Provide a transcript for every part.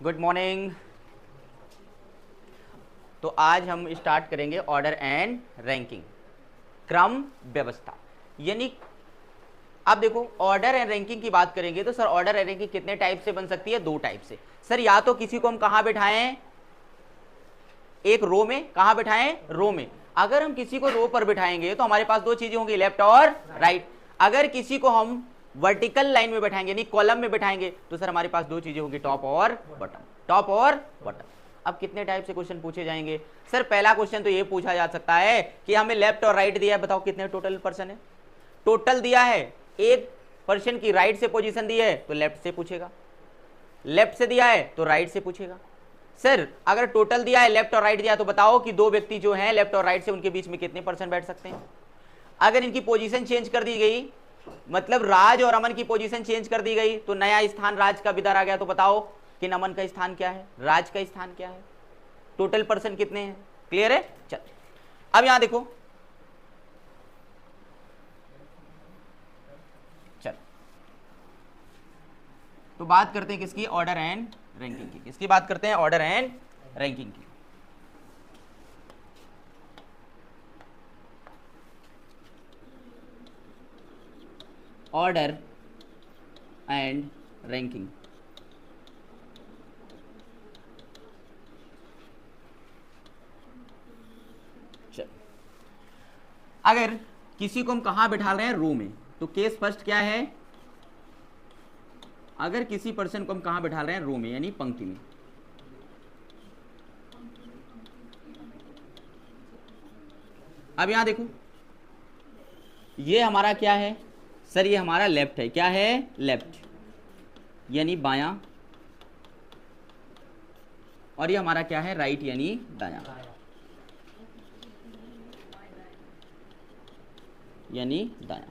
Good morning. तो आज हम स्टार्ट करेंगे ऑर्डर एंड रैंकिंग, क्रम व्यवस्था। यानी अब देखो ऑर्डर एंड रैंकिंग की बात करेंगे तो सर ऑर्डर एंड रैंकिंग कितने टाइप से बन सकती है? दो टाइप से। सर या तो किसी को हम कहां बिठाएं? एक रो में। कहां बिठाएं? रो में। अगर हम किसी को रो पर बिठाएंगे तो हमारे पास दो चीजें होंगी, लेफ्ट और राइट। अगर किसी को हम वर्टिकल लाइन में बैठाएंगे यानी कॉलम में बैठाएंगे तो सर हमारे पास दो चीजें होंगी, टॉप और बॉटम। टॉप और बॉटम। अब कितने टाइप से क्वेश्चन पूछे जाएंगे? सर पहला क्वेश्चन तो ये पूछा जा सकता है कि हमें लेफ्ट और राइट दिया है, बताओ कितने टोटल पर्सन है। टोटल दिया है, एक पर्सन की राइट से पोजीशन दी है तो लेफ्ट से पूछेगा, लेफ्ट से दिया है तो राइट से पूछेगा। सर अगर टोटल दिया है लेफ्ट और राइट दिया तो बताओ कि दो व्यक्ति जो हैं लेफ्ट और राइट से उनके बीच में कितने पर्सन बैठ सकते हैं। अगर इनकी पोजीशन चेंज कर दी गई, मतलब राज और अमन की पोजीशन चेंज कर दी गई तो नया स्थान राज का इधर आ गया, तो बताओ कि अमन का स्थान क्या है, राज का स्थान क्या है, टोटल पर्सन कितने हैं। क्लियर है? चल अब यहां देखो, चल तो बात करते हैं किसकी? ऑर्डर एंड रैंकिंग की। किसकी बात करते हैं? ऑर्डर एंड रैंकिंग की। Order and ranking. चल अगर किसी को हम कहां बिठा रहे हैं? रो में। तो केस फर्स्ट क्या है? अगर किसी पर्सन को हम कहां बिठा रहे हैं? रो में यानी पंक्ति में। अब यहां देखो, ये हमारा क्या है? सर ये हमारा लेफ्ट है। क्या है? लेफ्ट यानी बायां। और ये हमारा क्या है? राइट यानी दायां, यानी दायां।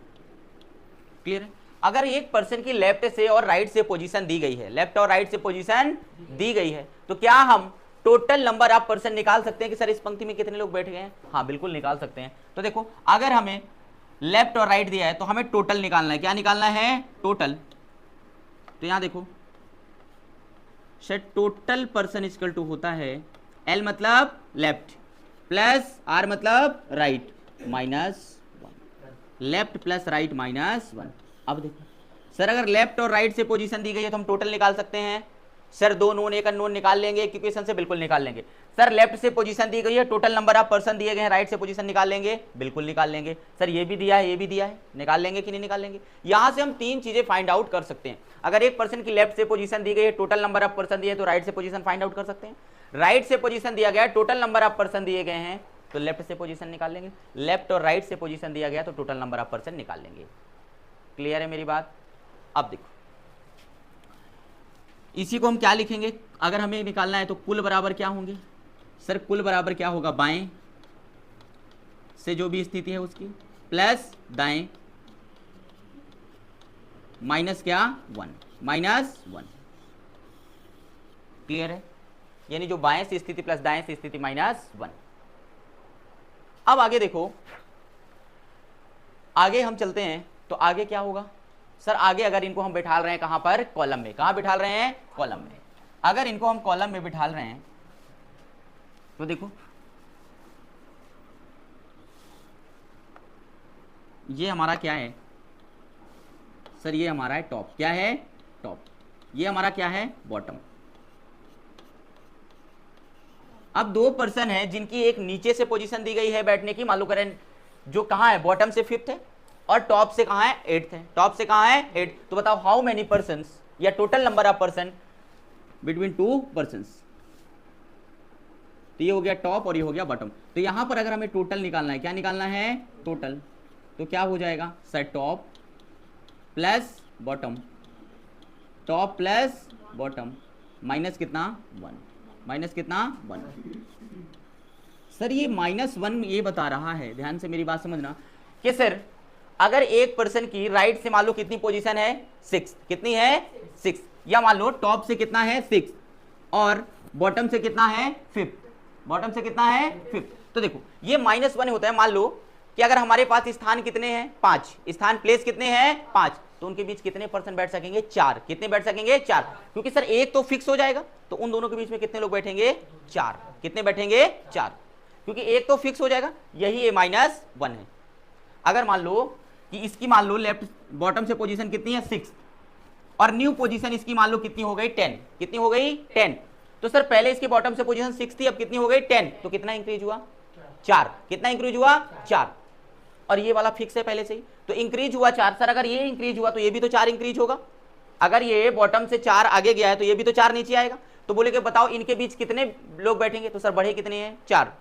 क्लियर है? अगर एक पर्सन की लेफ्ट से और राइट से पोजीशन दी गई है, लेफ्ट और राइट से पोजीशन दी गई है, तो क्या हम टोटल नंबर ऑफ पर्सन निकाल सकते हैं कि सर इस पंक्ति में कितने लोग बैठ गए हैं? हाँ बिल्कुल निकाल सकते हैं। तो देखो अगर हमें लेफ्ट और राइट दिया है तो हमें टोटल निकालना है। क्या निकालना है? टोटल। तो यहां देखो sir total person equal to होता है एल मतलब लेफ्ट प्लस आर मतलब right minus one. Left plus right minus one. अब देखो सर अगर लेफ्ट और राइट से पोजीशन दी गई है तो हम टोटल निकाल सकते हैं। सर दो नोन एक अननोन निकाल लेंगे, एक इक्वेशन से बिल्कुल निकाल लेंगे। सर लेफ्ट से पोजीशन दी गई है, टोटल नंबर ऑफ पर्सन दिए गए हैं, राइट से पोजीशन निकाल लेंगे, बिल्कुल निकाल लेंगे। सर ये भी दिया है, ये भी दिया है, निकाल लेंगे कि नहीं निकाल लेंगे। यहां से हम तीन चीजें फाइंड आउट कर सकते हैं। अगर एक पर्सन की लेफ्ट से पोजीशन दी गई है, टोटल नंबर ऑफ पर्सन दिए तो राइट से पोजीशन फाइंड आउट कर सकते हैं। राइट से पोजीशन दिया गया है, टोटल नंबर ऑफ पर्सन दिए गए हैं तो लेफ्ट से पोजीशन निकाल लेंगे। लेफ्ट और राइट से पोजीशन दिया गया तो टोटल नंबर ऑफ पर्सन निकाल लेंगे। क्लियर है मेरी बात? अब देखो इसी को हम क्या लिखेंगे? अगर हमें निकालना है तो कुल बराबर क्या होंगे? सर कुल बराबर क्या होगा? बाएं से जो भी स्थिति है उसकी प्लस दाएं माइनस क्या? One, minus one. क्लियर है? यानी जो बाएं से स्थिति प्लस दाएं से स्थिति माइनस वन। अब आगे देखो, आगे हम चलते हैं तो आगे क्या होगा? सर आगे अगर इनको हम बिठा रहे हैं कहां पर? कॉलम में। कहां बिठा रहे हैं? कॉलम में। अगर इनको हम कॉलम में बिठा रहे हैं तो देखो ये हमारा क्या है? सर ये हमारा है टॉप। क्या है? टॉप। ये हमारा क्या है? बॉटम। अब दो पर्सन है जिनकी एक नीचे से पोजीशन दी गई है बैठने की, मालूम करें जो कहां है? बॉटम से फिफ्थ है और टॉप से कहां है? एट्थ है। टॉप से कहां है? एट्थ। तो बताओ हाउ मेनी पर्सन्स या total number of person between two persons. तो ये हो गया टॉप और ये हो गया बॉटम। तो यहां पर अगर हमें टोटल निकालना है, क्या निकालना है? टोटल। तो क्या हो जाएगा? Sir top plus bottom, top plus bottom minus कितना? वन। माइनस कितना? वन। सर ये माइनस वन ये बता रहा है, ध्यान से मेरी बात समझना, कि सर अगर एक पर्सन की राइट से मान लो कितनी पोजीशन है? 6। कितनी है? 6। या मान लो टॉप से कितना है? 6 और बॉटम से कितना है? 5। बॉटम से कितना है? 5। तो देखो ये माइनस वन होता है। मान लो कि अगर हमारे पास स्थान कितने हैं? 5 स्थान, प्लेस कितने हैं? 5। तो उनके बीच कितने पर्सन बैठ सकेंगे? 4। कितने बैठ सकेंगे? 4। क्योंकि सर एक तो फिक्स हो जाएगा, तो उन दोनों के बीच में कितने लोग बैठेंगे? 4। कितने बैठेंगे? 4, क्योंकि एक तो फिक्स हो जाएगा, यही a-1 है। अगर मान लो कि इसकी मान लो लेफ्ट बॉटम से पोजीशन कितनी है? 6, और न्यू पोजीशन इसकी मान लो कितनी हो गई? 10। कितनी हो गई? 10। तो सर पहले इसकी बॉटम से पोजीशन 6 थी, अब कितनी हो गई? 10। तो कितना इंक्रीज हुआ? 4। कितना इंक्रीज हुआ? 4। और ये वाला फिक्स है पहले से ही, तो इंक्रीज हुआ 4। सर अगर ये इंक्रीज हुआ तो ये भी तो 4 इंक्रीज होगा। अगर ये बॉटम से 4 आगे गया है तो ये भी तो 4 नीचे आएगा। तो बोले कि बताओ इनके बीच कितने लोग बैठेंगे? तो सर बढ़े कितने हैं? 4।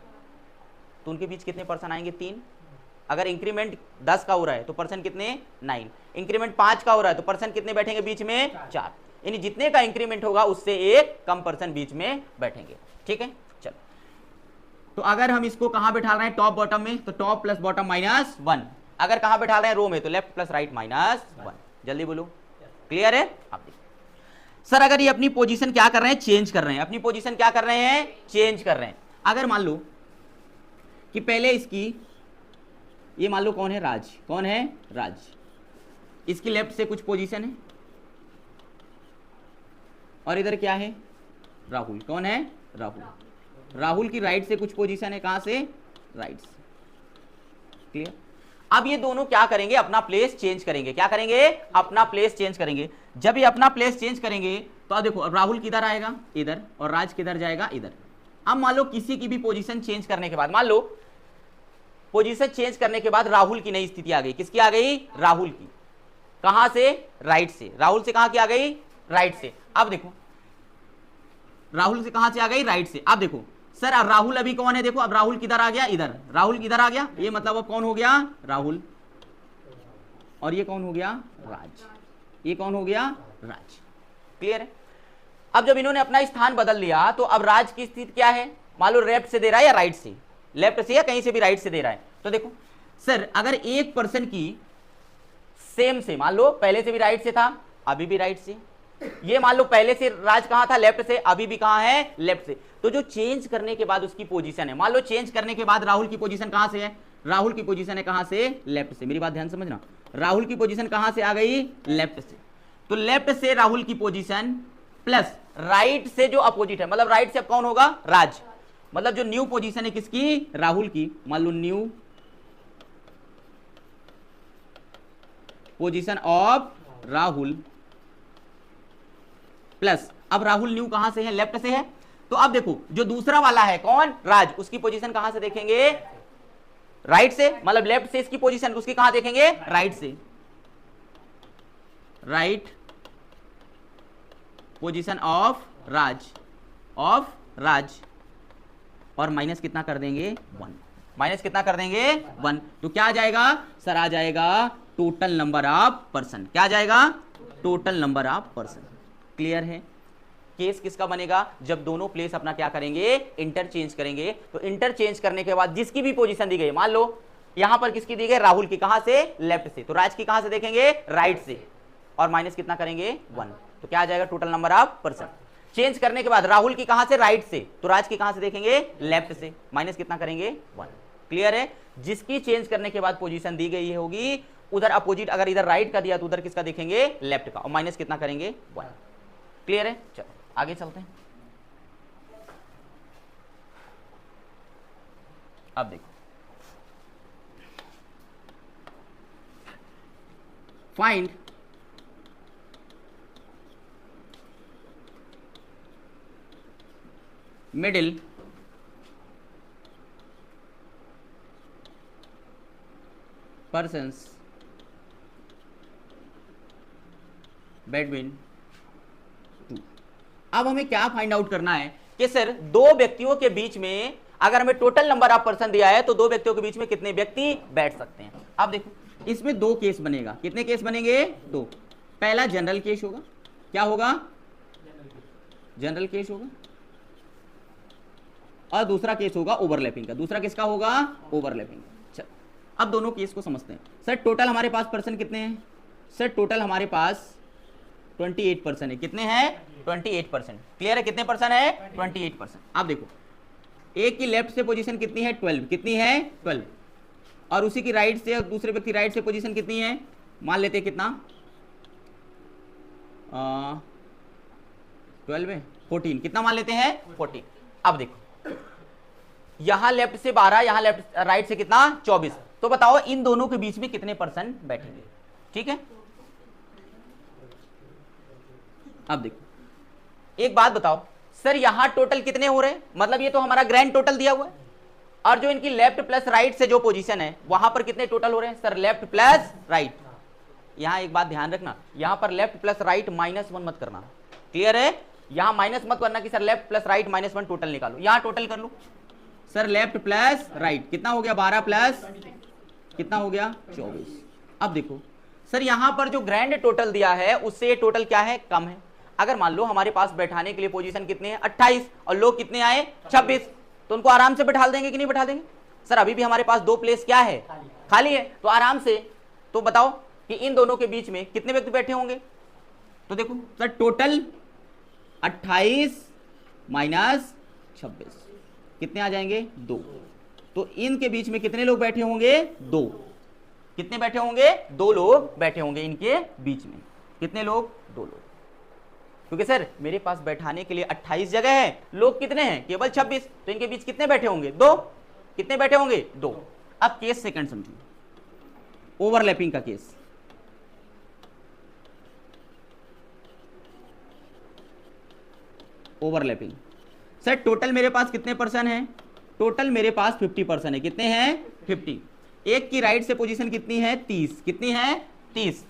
तो उनके बीच कितने पर्सन आएंगे? 3। अगर इंक्रीमेंट 10 का हो रहा है तो पर्सन कितने? 9। इंक्रीमेंट 5 का हो रहा है तो पर्सन कितने बैठेंगे बीच में? 4। यानी जितने का इंक्रीमेंट होगा उससे एक कम पर्सन बीच में बैठेंगे। ठीक है, चलो। तो अगर हम इसको कहां बैठा रहे हैं? टॉप बॉटम में, तो टॉप प्लस बॉटम -1। अगर कहां बैठा रहे हैं? रो में, तो लेफ्ट प्लस राइट -1। जल्दी बोलो, क्लियर है? आप देखिए सर अगर ये अपनी पोजीशन क्या कर रहे हैं? चेंज कर रहे हैं। अपनी पोजीशन क्या कर रहे हैं? चेंज कर रहे हैं। अगर मान लो कि पहले इसकी, ये मान लो कौन है? राज। कौन है? राज। इसकी लेफ्ट से कुछ पोजीशन है और इधर क्या है? राहुल। कौन है? राहुल। राहुल की राइट से कुछ पोजीशन है, कहां से? राइट से। क्लियर? अब ये दोनों क्या करेंगे? अपना प्लेस चेंज करेंगे। क्या करेंगे? अपना प्लेस चेंज करेंगे। जब ये अपना प्लेस चेंज करेंगे तो अब देखो राहुल किधर आएगा? इधर, और राज किधर जाएगा? इधर। अब मान लो किसी की भी पोजीशन चेंज करने के बाद, मान लो पोजीशन चेंज करने के बाद राहुल की नई स्थिति आ गई। किसकी आ गई? राहुल की। कहां से? राइट से। राहुल से कहां की आ गई? राइट से। अब देखो राहुल से कहां से आ गई? राइट से। अब देखो सर अब राहुल अभी कौन है? देखो अब राहुल किधर आ गया? इधर। राहुल किधर आ गया? ये मतलब अब कौन हो गया? राहुल। और ये कौन हो गया? राज। ये कौन हो गया? राज। क्लियर है? अब जब इन्होंने अपना स्थान बदल लिया तो अब राज की स्थिति क्या है? मान लो लेफ्ट से दे रहा है या राइट से? लेफ्ट से या कहीं से भी राइट से दे रहा है। तो देखो सर अगर एक पर्सन की सेम से, मान लो पहले से भी राइट से था, अभी भी राइट से, ये मान लो पहले से राज कहां था? लेफ्ट से, अभी भी कहां है? लेफ्ट से। तो जो चेंज करने के बाद उसकी पोजीशन है, मान लो चेंज करने के बाद राहुल की पोजीशन कहां से है? राहुल की पोजीशन है कहां से? लेफ्ट से। मेरी बात ध्यान समझना, राहुल की पोजीशन कहां से आ गई? लेफ्ट से। तो लेफ्ट से राहुल की पोजीशन प्लस राइट से जो अपोजिट है, मतलब राइट से अब कौन होगा? राज। मतलब जो न्यू पोजीशन है किसकी? राहुल की। मान लो new position of Rahul plus, अब राहुल न्यू कहां से है? लेफ्ट से है। तो अब देखो जो दूसरा वाला है कौन? राज, उसकी पोजीशन कहां से देखेंगे? राइट से। मतलब लेफ्ट से इसकी पोजीशन, उसकी कहां देखेंगे? राइट से। Right position of Raj, of Raj, और माइनस कितना कर देंगे? 1। माइनस कितना कर देंगे? 1। तो क्या आ जाएगा सर? आ जाएगा टोटल नंबर ऑफ पर्सन। क्या आ जाएगा? Total number of person. Clear है? केस किसका बनेगा? जब दोनों प्लेस अपना क्या करेंगे? इंटरचेंज करेंगे। तो इंटरचेंज करने के बाद जिसकी भी पोजीशन दी गई, मान लो यहां पर किसकी दी गई? राहुल की। कहां से? लेफ्ट से। तो राज की कहां से देखेंगे? राइट से। और माइनस कितना करेंगे? 1। तो क्या आ जाएगा? Total number of person. Change करने के बाद राहुल की कहां से? राइट से। तो राज की कहां से देखेंगे? लेफ्ट से। माइनस कितना करेंगे? 1। क्लियर है? जिसकी चेंज करने के बाद पोजीशन दी गई होगी उधर अपोजिट, अगर इधर राइट का दिया तो उधर किसका देखेंगे? लेफ्ट का। और माइनस कितना करेंगे? 1। क्लियर है? चलो आगे चलते हैं। अब देखो find middle persons between two। अब हमें क्या फाइंड आउट करना है कि सर दो व्यक्तियों के बीच में अगर हमें टोटल नंबर ऑफ पर्सन दिया है तो दो व्यक्तियों के बीच में कितने व्यक्ति बैठ सकते हैं। अब देखो इसमें दो केस बनेगा। कितने केस बनेंगे? दो। पहला जनरल केस होगा। क्या होगा? जनरल केस होगा। और दूसरा केस होगा ओवरलैपिंग का। दूसरा किसका होगा? ओवरलैपिंग। चल अब दोनों केस को समझते हैं। सर टोटल हमारे पास पर्सन कितने हैं? सर टोटल हमारे पास 28 पर्सन है। कितने हैं? 28%। क्लियर है? कितने पर्सन है? 28%। अब देखो एक की लेफ्ट से पोजीशन कितनी है? 12। कितनी है? 12। और उसी की राइट से और दूसरे व्यक्ति राइट से पोजीशन कितनी है? मान लेते हैं कितना? 12 है 14, कितना मान लेते हैं 14। अब देखो यहां लेफ्ट से 12, यहां लेफ्ट राइट से कितना 24, तो बताओ इन दोनों के बीच में कितने परसेंट बैठेंगे। ठीक है, अब देखो एक बात बताओ सर, यहां टोटल कितने हो रहे हैं, मतलब ये तो हमारा ग्रैंड टोटल दिया हुआ है, और जो इनकी लेफ्ट प्लस राइट से जो पोजीशन है वहां पर कितने टोटल हो रहे हैं सर, लेफ्ट प्लस राइट। यहां एक बात ध्यान रखना, यहां पर लेफ्ट प्लस राइट -1 मत करना, क्लियर है, यहां माइनस मत करना कि sir left plus right -1 total निकालो, यहां टोटल कर लो सर, लेफ्ट प्लस राइट कितना हो गया 12 प्लस कितना हो गया 24। अब देखो सर यहां पर जो ग्रैंड टोटल दिया है उससे ये टोटल क्या है, कम है। अगर मान लो हमारे पास बैठाने के लिए पोजीशन कितने हैं 28 और लोग कितने आए 26, तो उनको आराम से बैठा देंगे कि नहीं बैठा देंगे सर, अभी भी हमारे पास 2 प्लेस क्या है खाली है, तो आराम से। तो बताओ कि इन दोनों के बीच में कितने व्यक्ति बैठे होंगे, तो देखो सर टोटल 28 माइनस 26 कितने आ जाएंगे 2, तो इनके बीच में कितने लोग बैठे होंगे 2, कितने बैठे होंगे 2 लोग बैठे होंगे इनके बीच में, कितने लोग 2 लोग, क्योंकि सर मेरे पास बैठाने के लिए 28 जगह है, लोग कितने हैं केवल 26, तो इनके बीच कितने बैठे होंगे 2, कितने बैठे होंगे 2। अब केस सेकंड समझिए, ओवरलैपिंग का केस, ओवरलैपिंग सर टोटल मेरे पास कितने परसेंट है, टोटल मेरे पास 50% है, कितने हैं 50, एक की राइट से पोजीशन कितनी है 30, कितनी है 30,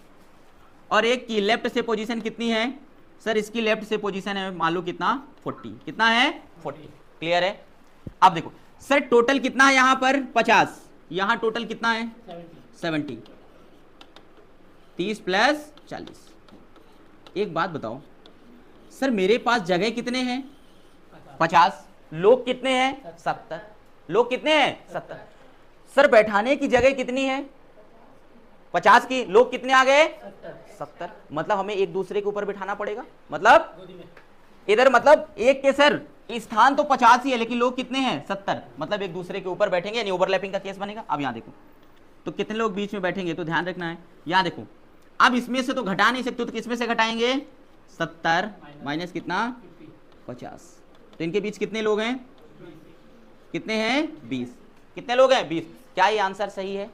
और एक की लेफ्ट से पोजीशन कितनी है सर, इसकी लेफ्ट से पोजीशन है मान लो कितना 40, कितना है 40, क्लियर है। अब देखो सर टोटल कितना है यहां पर 50, यहां टोटल कितना है 70, 30 प्लस 40। एक बात बताओ सर मेरे पास जगह कितने हैं 50, लोग कितने हैं 70, लोग कितने हैं 70, सर बैठाने की जगह कितनी है 50 की, लोग कितने आ गए 70, मतलब हमें एक दूसरे के ऊपर बिठाना पड़ेगा, मतलब इधर मतलब एक के सर स्थान तो 50 ही है लेकिन लोग कितने हैं 70, मतलब एक दूसरे के ऊपर बैठेंगे, यानी ओवरलैपिंग का केस बनेगा। अब यहां देखो तो कितने लोग बीच में बैठेंगे, तो ध्यान रखना है, यहां देखो अब इसमें से तो घटा नहीं सकते, तो किसमें से घटाएंगे 70 माइनस कितना 50, तो इनके बीच कितने लोग हैं, कितने हैं 20, कितने लोग हैं 20। क्या ये आंसर सही है,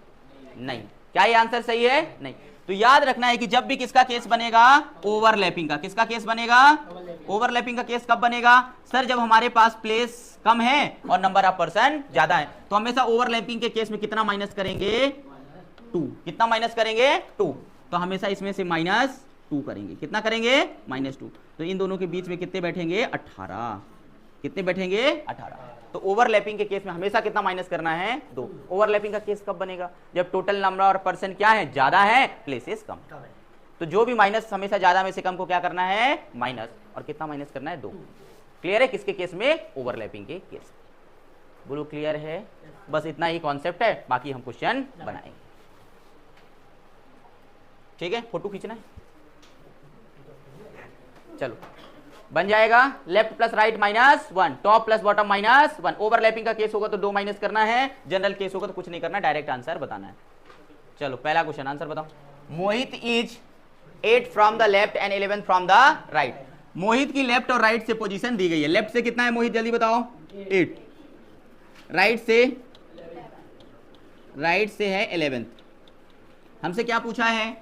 नहीं, क्या ये आंसर सही है, नहीं। तो याद रखना है कि जब भी किसका केस बनेगा ओवरलैपिंग का, किसका केस बनेगा ओवरलैपिंग का केस कब बनेगा सर, जब हमारे पास प्लेस कम है और नंबर ऑफ पर्सन ज्यादा है, तो हमेशा ओवरलैपिंग के केस में कितना माइनस करेंगे 2, कितना माइनस करेंगे 2, तो हमेशा इसमें से -2 करेंगे, कितना करेंगे -2, तो इन दोनों के बीच में कितने बैठेंगे 18, कितने बैठेंगे 18। तो ओवरलैपिंग के केस में हमेशा कितना माइनस करना है 2। ओवरलैपिंग का केस कब बनेगा, जब टोटल नंबर और पर्सन क्या है ज्यादा है, प्लेसेस कम, तो जो भी माइनस हमेशा ज्यादा में से कम को क्या करना है माइनस, और कितना माइनस करना है 2। क्लियर है किसके केस में, ओवरलैपिंग के केस। बोलो क्लियर है, बस इतना ही कॉन्सेप्ट है, बाकी हम क्वेश्चन बनाएंगे। ठीक है, फोटो खींचना है, चलो बन जाएगा left plus right -1, top plus bottom -1। Overlapping का केस होगा तो 2 माइनस करना है, जनरल केस होगा तो कुछ नहीं करना, डायरेक्ट आंसर बताना है। चलो पहला क्वेश्चन आंसर बताओ। Mohit is 8 from the left end 11 from the right. Mohit की लेफ्ट और राइट से पोजीशन दी गई है, लेफ्ट से कितना है मोहित जल्दी बताओ 8, राइट से है 11। हमसे क्या पूछा है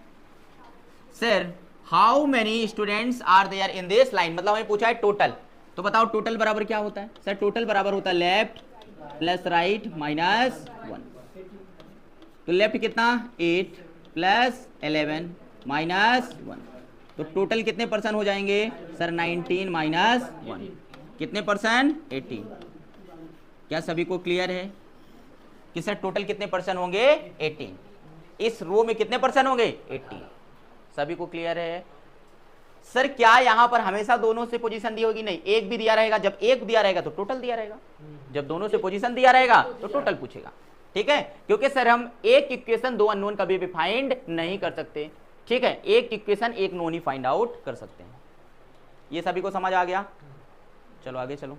sir, how many students are there in this line, मतलब हमें पूछा है टोटल, तो बताओ टोटल बराबर क्या होता है सर, टोटल बराबर होता है लेफ्ट प्लस राइट -1, तो लेफ्ट कितना 8 प्लस 11 -1, तो टोटल कितने परसेंट हो जाएंगे सर 19 -1, कितने परसेंट 18। क्या सभी को क्लियर है कि सर टोटल कितने परसेंट होंगे 18, इस रो में कितने परसेंट होंगे 18, सभी को क्लियर है। सर क्या यहां पर हमेशा दोनों से पोजीशन दी होगी, नहीं, एक भी दिया रहेगा, जब एक दिया रहेगा तो टोटल दिया रहेगा, जब दोनों से पोजीशन दिया रहेगा तो टोटल पूछेगा। ठीक है, क्योंकि सर हम एक इक्वेशन 2 अननोन कभी भी फाइंड नहीं कर सकते, ठीक है, एक इक्वेशन एक नोन ही फाइंड आउट कर सकते हैं। ये सभी को समझ आ गया, चलो आगे चलो।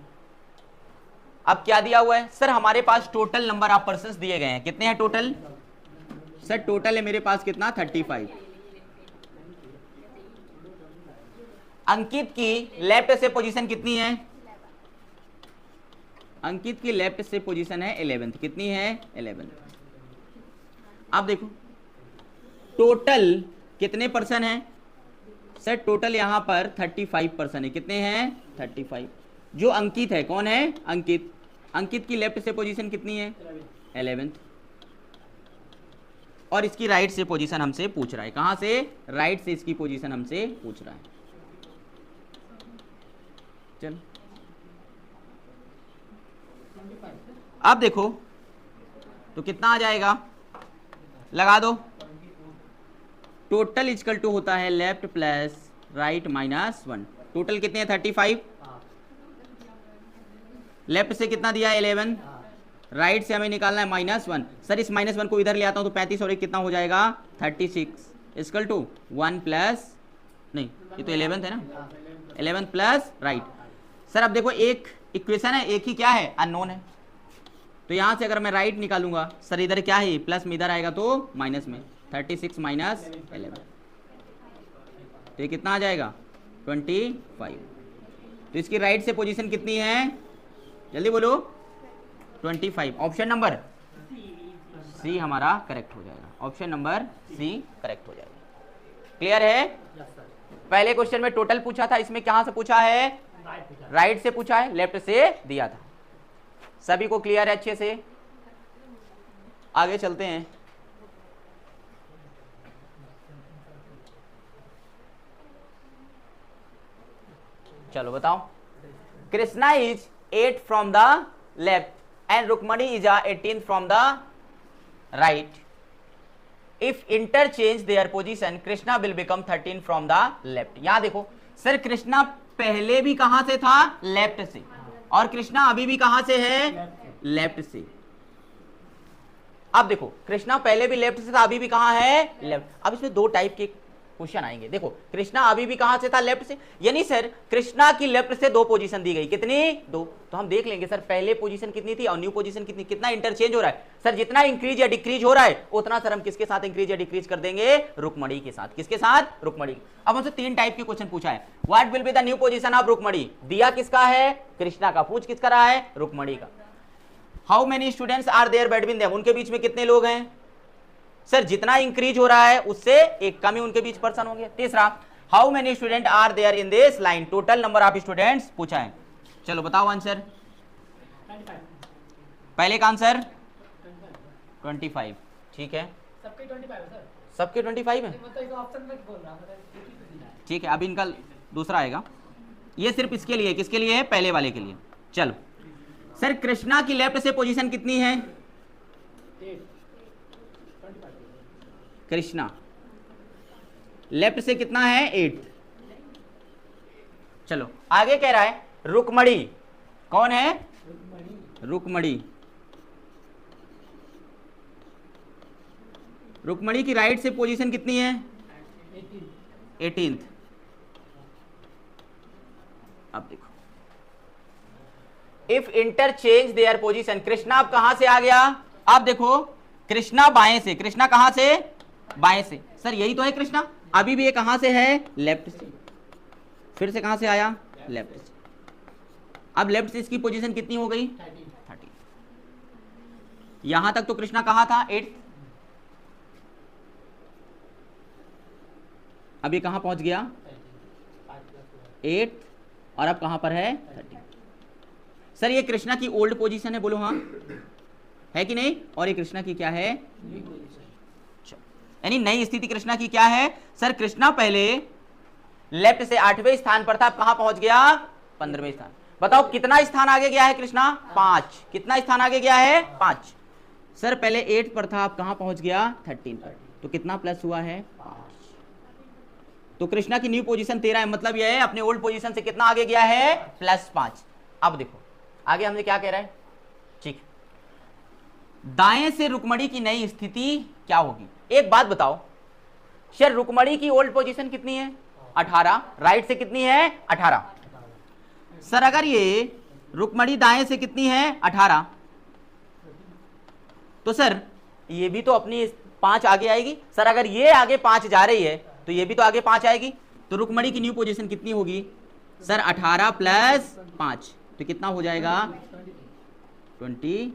अब क्या दिया हुआ है सर, हमारे पास टोटल नंबर ऑफ पर्सन्स दिए गए हैं, कितने हैं टोटल सर, टोटल है मेरे पास कितना 35, अंकित की लेफ्ट से पोजीशन कितनी है? अंकित की लेफ्ट से पोजीशन है 11th। कितनी है? 11th। अब देखो टोटल कितने पर्सन है? सर टोटल यहां पर 35% है। कितने हैं? 35। जो अंकित है, कौन है? अंकित। अंकित की लेफ्ट से पोजीशन कितनी है? 11th। और इसकी राइट से पोजीशन हमसे पूछ रहा है। कहां से? राइट से इसकी पोजीशन हमसे पूछ रहा है। चलो अब देखो तो कितना आ जाएगा, लगा दो। टोटल इजकल टू होता है left plus right minus 1। Total कितने हैं? 35। लेफ्ट से कितना दिया है? 11। राइट से हमें निकालना है -1। सर इस -1 को इधर ले आता हूं तो 35 और एक कितना हो जाएगा? 36 इजकल टू 1 प्लस, नहीं ये तो 11th है ना, 11 प्लस राइट। सर अब देखो एक इक्वेशन है, एक ही क्या है? अननोन है। तो यहां से अगर मैं राइट निकालूंगा, सर इधर क्या है? प्लस में इधर आएगा तो माइनस में, 36 माइनस 11, तो ये कितना आ जाएगा? 25। तो इसकी राइट से पोजीशन कितनी है? जल्दी बोलो। 25। ऑप्शन नंबर सी हमारा करेक्ट हो जाएगा। ऑप्शन नंबर सी करेक्ट हो जाएगा। क्लियर है? पहले क्वेश्चन में टोटल पूछा था, इसमें कहां से पूछा है? राइट से पूछा है, लेफ्ट से दिया था। सभी को क्लियर है अच्छे से? आगे चलते हैं। चलो बताओ। Krishna is 8 from the left and Rukmani is 18 from the right. If interchange their position Krishna will become 13 from the left. यहां देखो सर, कृष्णा पहले भी कहां से था? लेफ्ट से। और कृष्णा अभी भी कहां से है? लेफ्ट से। अब देखो कृष्णा पहले भी लेफ्ट से था, अभी भी कहां है? लेफ्ट। अब इसमें दो टाइप के क्वेश्चन आएंगे। देखो कृष्णा अभी भी कहां से था? लेफ्ट से। यानी सर कृष्णा की लेफ्ट से दो पोजीशन दी गई। कितनी? दो। तो हम देख लेंगे सर पहले पोजीशन कितनी थी और न्यू पोजीशन कितनी, कितना इंटरचेंज हो रहा है। सर जितना इंक्रीज या डिक्रीज हो रहा है उतना सर हम किसके साथ इंक्रीज या डिक्रीज कर देंगे? रुक्मणी के साथ। किसके साथ? रुक्मणी। अब हमसे तीन टाइप के क्वेश्चन पूछा है। What will be the new position of Rukmani? दिया किसका है? कृष्णा का। पूछ किसका रहा है? रुक्मणी का। How many students are there between them? उनके बीच में कितने लोग हैं? सर जितना इंक्रीज हो रहा है उससे एक कमी उनके बीच पर्सन हो गया। तीसरा, how many student are there in this line? Total number of students पूछा है। चलो बताओ आंसर। पहले का आंसर 25। ठीक है, सबके 25 है सर। सबके 25 है, ठीक है। अब इनका दूसरा आएगा, ये सिर्फ इसके लिए, किसके लिए है? पहले वाले के लिए। चलो सर कृष्णा की लेफ्ट से पोजीशन कितनी है? कृष्णा लेफ्ट से कितना है? 8। चलो आगे कह रहा है रुक्मणी। कौन है? रुक्मणी। रुक्मणी की राइट से पोजीशन कितनी है? 18th। अब देखो, if interchange their position, Krishna अब कहां से आ गया? अब देखो कृष्णा बाएं से। कृष्णा कहां से? बाएं से। सर यही तो है कृष्णा। अभी भी ये कहां से है? लेफ्ट से। फिर से कहां से आया? लेफ्ट से। अब लेफ्ट से इसकी पोजीशन कितनी हो गई? 30। यहां तक तो कृष्णा कहां था? 8। अब ये कहां पहुंच गया? 8। और अब कहां पर है? 30। सर ये कृष्णा की ओल्ड पोजीशन है, बोलो हाँ है कि नहीं? और ये कृष्णा की क्या है? यानी नई स्थिति कृष्णा की क्या है? सर कृष्णा पहले लेफ्ट से 8वें स्थान पर था, कहां पहुंच गया? 15वें स्थान। बताओ कितना स्थान आगे गया है कृष्णा? 5। कितना स्थान आगे गया है? 5। सर पहले 8 पर था, अब कहां पहुंच गया? 13 पर। तो कितना प्लस हुआ है? 5। तो कृष्णा की न्यू पोजीशन 13 है, मतलब यह है अपने ओल्ड पोजीशन से कितना आगे गया है? +5। अब देखो आगे हमने क्या कह रहा है, ठीक। दाएं से रुक्मणी की नई स्थिति क्या होगी? एक बात बताओ सर, रुक्मणी की ओल्ड पोजीशन कितनी है? 18। राइट से कितनी है? 18। सर अगर ये रुक्मणी दाएं से कितनी है? 18, तो सर ये भी तो अपनी 5 आगे आएगी। सर अगर ये आगे 5 जा रही है तो ये भी तो आगे 5 आएगी। तो रुक्मणी की न्यू पोजीशन कितनी होगी सर 18 प्लस 5, तो कितना हो जाएगा 23।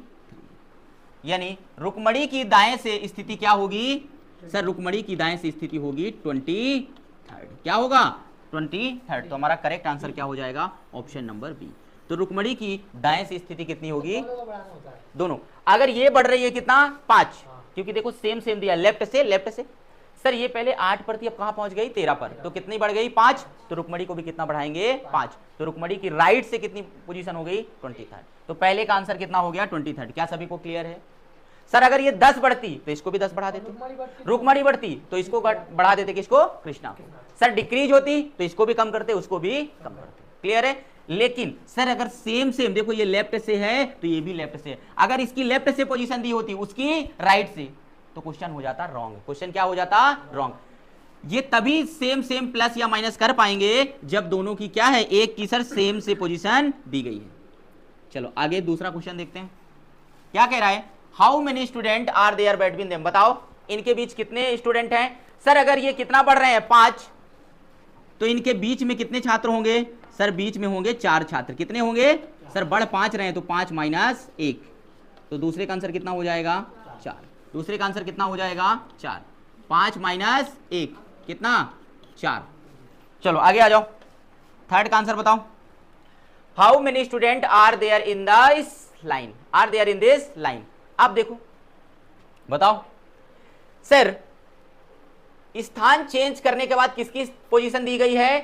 यानी रुक्मणी की दाएं से स्थिति क्या होगी सर, रुक्मणी की दाएं से स्थिति होगी 23, क्या होगा 23। तो हमारा करेक्ट आंसर क्या हो जाएगा ऑप्शन नंबर बी। तो रुक्मणी की दाएं से स्थिति कितनी होगी दोनों। अगर ये बढ़ रही है कितना 5, क्योंकि देखो सेम सेम दिया लेफ्ट से सर, ये पहले 8 पर थी, अब कहां पहुंच गई 13 पर, तो कितनी बढ़ गई 5। तो रुक्मणी को भी कितना बढ़ाएंगे 5, तो रुक्मणी की राइट से कितनी पोजीशन हो गई 23। तो पहले का आंसर कितना हो गया 23। क्या सभी को क्लियर है सर? अगर ये 10 बढ़ती तो इसको भी 10 बढ़ा देते, रुक्मणी बढ़ती तो इसको बढ़ा देते, किसको कृष्णा को। सर डिक्रीज होती तो इसको भी कम करते, उसको भी कम करते। क्लियर है? लेकिन सर अगर सेम देखो ये लेफ्ट से है तो ये भी लेफ्ट से है, अगर इसकी लेफ्ट से पोजीशन दी होती उसकी राइट से, तो क्वेश्चन हो जाता रॉन्ग। क्वेश्चन क्या हो जाता रॉन्ग। ये तभी सेम प्लस या माइनस कर पाएंगे जब दोनों की क्या है, एक की सर सेम से पोजीशन दी गई है। चलो आगे दूसरा क्वेश्चन देखते हैं, क्या कह रहा है, how many student are there between them. बताओ इनके बीच कितने स्टूडेंट हैं सर? अगर ये कितना पढ़ रहे हैं 5, तो इनके बीच में कितने छात्र होंगे सर? बीच में होंगे 4 छात्र। कितने होंगे सर? बढ़ 5 रहे हैं तो 5 माइनस 1, तो दूसरे का आंसर कितना हो जाएगा 4। दूसरे का आंसर कितना हो जाएगा 4, 5 माइनस 1 कितना 4। चलो आगे आ जाओ, थर्ड का आंसर बताओ, how many student are there in this line, are there in this line. आप देखो बताओ सर, स्थान चेंज करने के बाद किसकी पोजीशन दी गई है?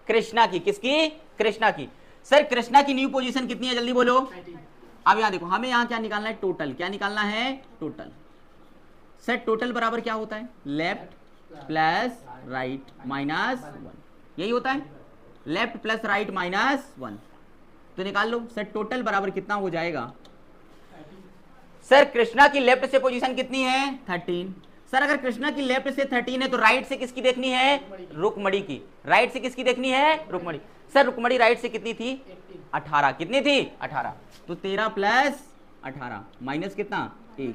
कृष्णा की। किसकी? कृष्णा की। सर कृष्णा की न्यू पोजीशन कितनी है जल्दी बोलो। अब यहां देखो, हमें यहां क्या निकालना है टोटल, क्या निकालना है टोटल। सर टोटल बराबर क्या होता है? लेफ्ट प्लस राइट माइनस 1, यही होता है, लेफ्ट प्लस राइट माइनस 1। तो निकाल लो सर, टोटल बराबर कितना हो जाएगा सर? कृष्णा की लेफ्ट से पोजीशन कितनी है 13। सर अगर कृष्णा की लेफ्ट से 13 है तो राइट से किसकी देखनी है? रुक्मणी की। राइट से किसकी देखनी है? रुक्मणी। सर रुक्मणी राइट से कितनी थी 18, कितनी थी 18, तो 13 प्लस 18 माइनस कितना 1,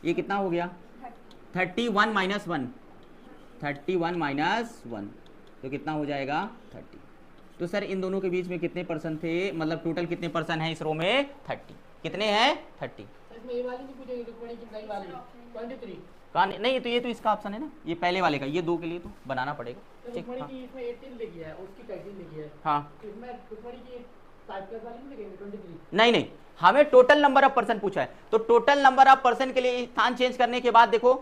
ये कितना हो गया 31 माइनस 1, 31 माइनस 1, तो कितना हो जाएगा 30। तो सर इन दोनों के बीच में कितने पर्सन थे, मतलब टोटल कितने पर्सन है इस रो में 30, कितने हैं 30। नहीं तो ये तो इसका ऑप्शन है ना, ये पहले वाले का, ये 2 के लिए तो बनाना पड़ेगा। तो रुक्मणी की इसमें 18 लिखी है, उसकी 13 लिखी है। हाँ तो इसमें रुक्मणी की 5 प्लस वाली नहीं लिखेंगे 23। नहीं, हमें टोटल नंबर ऑफ पर्सन पूछा है, तो टोटल नंबर ऑफ पर्सन के लिए स्थान चेंज करने के बाद देखो